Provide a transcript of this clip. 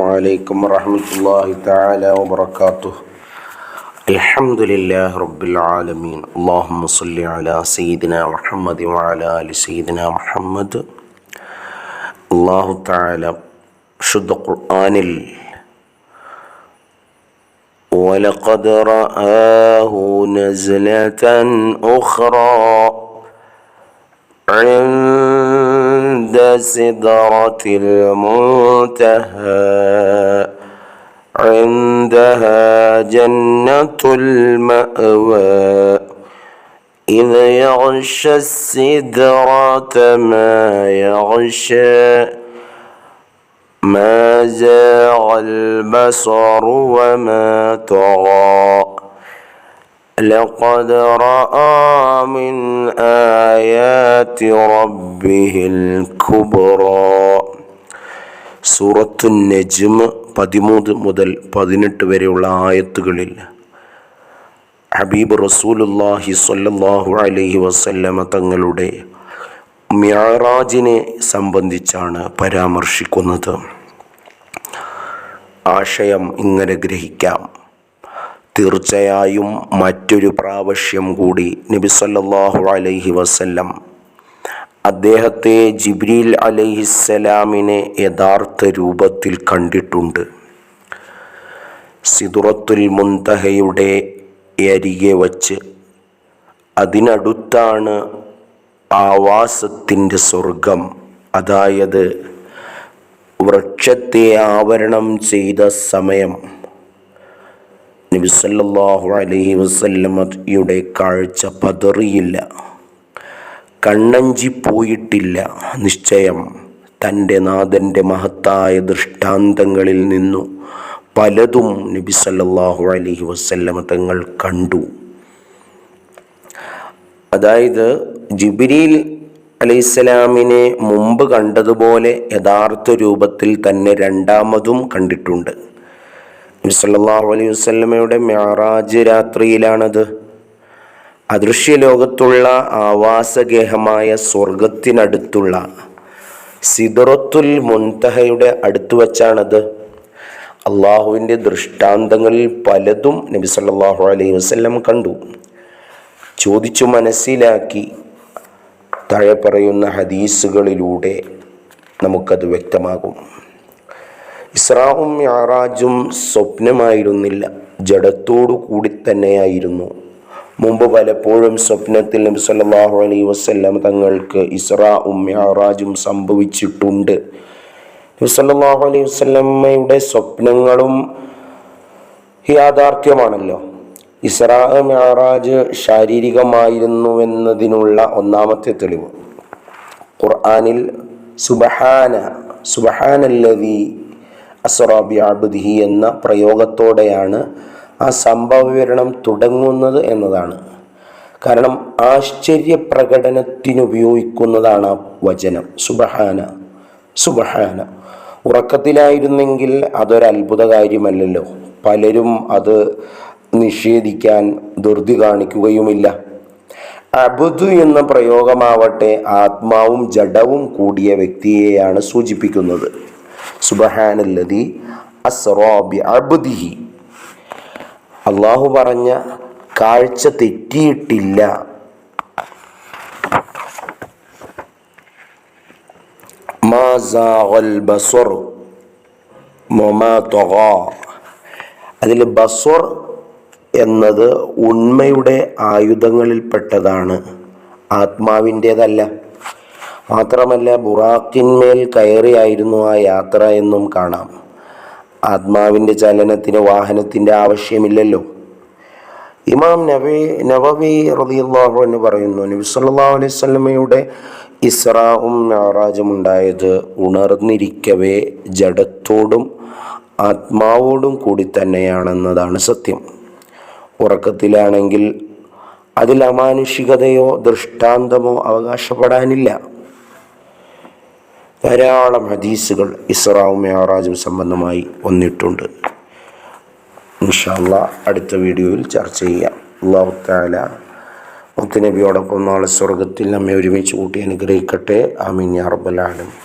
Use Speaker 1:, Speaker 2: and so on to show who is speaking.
Speaker 1: عليكم ورحمة الله تعالى وبركاته. الحمد لله رب العالمين. اللهم صل على سيدنا محمد وعلى آل سيدنا محمد. الله تعالى شد قرآن ولقد رآه نزلة أخرى عند سدرة المنتهى عندها جنة المأوى إذ يغشى السدرة ما يغشى ما زاغ البصر وما طغى لقد رأى من آيات ربه الكبرى. സൂറത്തു നജ്മ് 13 മുതൽ 18 വരെയുള്ള ആയത്തുകളിൽ ഹബീബ് റസൂലുള്ളാഹി സ്വല്ലല്ലാഹു അലൈഹി വസല്ലമ തങ്ങളുടെ മിഅ്റാജിനെ സംബന്ധിച്ചാണ് പരാമർശിക്കുന്നത്. ആശയം ഇങ്ങനെ ഗ്രഹിക്കാം. തീർച്ചയായും മറ്റൊരു പ്രാവശ്യം കൂടി നബി സല്ലല്ലാഹു അലൈഹി വസല്ലം അദ്ദേഹത്തെ ജിബ്രീൽ അലൈഹിസ്സലാമിനെ യഥാർത്ഥ രൂപത്തിൽ കണ്ടിട്ടുണ്ട്. സിദ്റത്തുൽ മുൻതഹയുടെ അരികെ വച്ച്, അതിനടുത്താണ് ആവാസത്തിൻ്റെ സ്വർഗം, അതായത് വൃക്ഷത്തെ ആവരണം ചെയ്ത സമയം നബി സല്ലല്ലാഹു അലൈഹി വസല്ലമയുടെ കാഴ്ച പതറിയില്ല, കണ്ണഞ്ചിപ്പോയിട്ടില്ല. നിശ്ചയം തൻ്റെ നാഥൻ്റെ മഹത്തായ ദൃഷ്ടാന്തങ്ങളിൽ നിന്നു പലതും നബി സല്ലല്ലാഹു അലൈഹി വസല്ലമ തങ്ങൾ കണ്ടു. അതായത് ജിബ്രീൽ അലൈഹിസ്സലാമിനെ മുമ്പ് കണ്ടതുപോലെ യഥാർത്ഥ രൂപത്തിൽ തന്നെ രണ്ടാമതും കണ്ടിട്ടുണ്ട്. നബി സല്ലല്ലാഹു അലൈഹി വസല്ലമയുടെ മിഅ്റാജ് രാത്രിയിലാണത്. അദൃശ്യ ലോകത്തുള്ള ആവാസഗേഹമായ സ്വർഗത്തിനടുത്തുള്ള സിദ്റത്തുൽ മുൻതഹയുടെ അടുത്ത് വച്ചാണത്. അള്ളാഹുവിൻ്റെ ദൃഷ്ടാന്തങ്ങളിൽ പലതും നബി സല്ലല്ലാഹു അലൈഹി വസല്ലം കണ്ടു. ചോദിച്ചു മനസ്സിലാക്കി താഴെ പറയുന്ന ഹദീസുകളിലൂടെ നമുക്കത് വ്യക്തമാകും. ഇസ്രാഉം മിഅ്റാജും സ്വപ്നമായിരുന്നില്ല, ജഡത്തോടു കൂടി തന്നെയായിരുന്നു. മുമ്പ് പലപ്പോഴും സ്വപ്നത്തിൽ നബി സല്ലല്ലാഹു അലൈഹി വസല്ലം തങ്ങൾക്ക് ഇസ്രാഉം മിഅ്റാജും സംഭവിച്ചിട്ടുണ്ട്. നബി സല്ലല്ലാഹു അലൈഹി വസല്ലമയുടെ സ്വപ്നങ്ങളും യാഥാർത്ഥ്യമാണല്ലോ. ഇസ്രാ മിഅ്റാജ് ശാരീരികമായിരുന്നുവെന്നതിനുള്ള ഒന്നാമത്തെ തെളിവ് ഖുർആനിൽ സുബ്ഹാനല്ലദീ അസ്റാ ബിഅബ്ദിഹി എന്ന പ്രയോഗത്തോടെയാണ് ആ സംഭവ വിവരണം തുടങ്ങുന്നത് എന്നതാണ്. കാരണം ആശ്ചര്യപ്രകടനത്തിനുപയോഗിക്കുന്നതാണ് ആ വചനം. സുബ്ഹാന. ഉറക്കത്തിലായിരുന്നെങ്കിൽ അതൊരത്ഭുത കാര്യമല്ലല്ലോ. പലരും അത് നിഷേധിക്കാൻ ധൃതി കാണിക്കുകയുമില്ല. അബ്ദു എന്ന പ്രയോഗമാവട്ടെ ആത്മാവും ജഡവും കൂടിയ വ്യക്തിയെയാണ് സൂചിപ്പിക്കുന്നത്. സുബ്ഹാനല്ലദീ അസ്റാ ബിഅബ്ദിഹി. അള്ളാഹു പറഞ്ഞ കാഴ്ച തെറ്റിയിട്ടില്ല. മാ സാഗൽ ബസ്വർ വമാ തഗാ. അതിൽ ബസ്വർ എന്നത് ഉണ്മയുടെ ആയുധങ്ങളിൽപ്പെട്ടതാണ്, ആത്മാവിൻ്റേതല്ല. മാത്രമല്ല ബുറാക്കിന്മേൽ കയറിയായിരുന്നു ആ യാത്ര എന്നും കാണാം. ആത്മാവിൻ്റെ ചലനത്തിന് വാഹനത്തിൻ്റെ ആവശ്യമില്ലല്ലോ. ഇമാം നവവി റളിയല്ലാഹു അൻഹു പറയുന്നു, നബി സല്ലല്ലാഹു അലൈഹി വസല്ലമയുടെ ഇസ്രാഉം മിഅ്റാജും ഉണ്ടായത് ഉണർന്നിരിക്കവേ ജഡത്തോടും ആത്മാവോടും കൂടി തന്നെയാണെന്നതാണ് സത്യം. ഉറക്കത്തിലാണെങ്കിൽ അതിൽ അമാനുഷികതയോ ദൃഷ്ടാന്തമോ അവകാശപ്പെടാനില്ല. ധാരാളം ഹദീസുകൾ ഇസ്രാഉം മിഅ്റാജും സംബന്ധമായി വന്നിട്ടുണ്ട്. ഇൻഷാ അല്ലാഹ് അടുത്ത വീഡിയോയിൽ ചർച്ച ചെയ്യാം. അല്ലാഹു തആല മുത്തുനബിയോടൊപ്പം നാളെ സ്വർഗത്തിൽ നമ്മെ ഒരുമിച്ച് കൂട്ടി അനുഗ്രഹിക്കട്ടെ. ആമീൻ യാ റബ്ബൽ ആലമീൻ.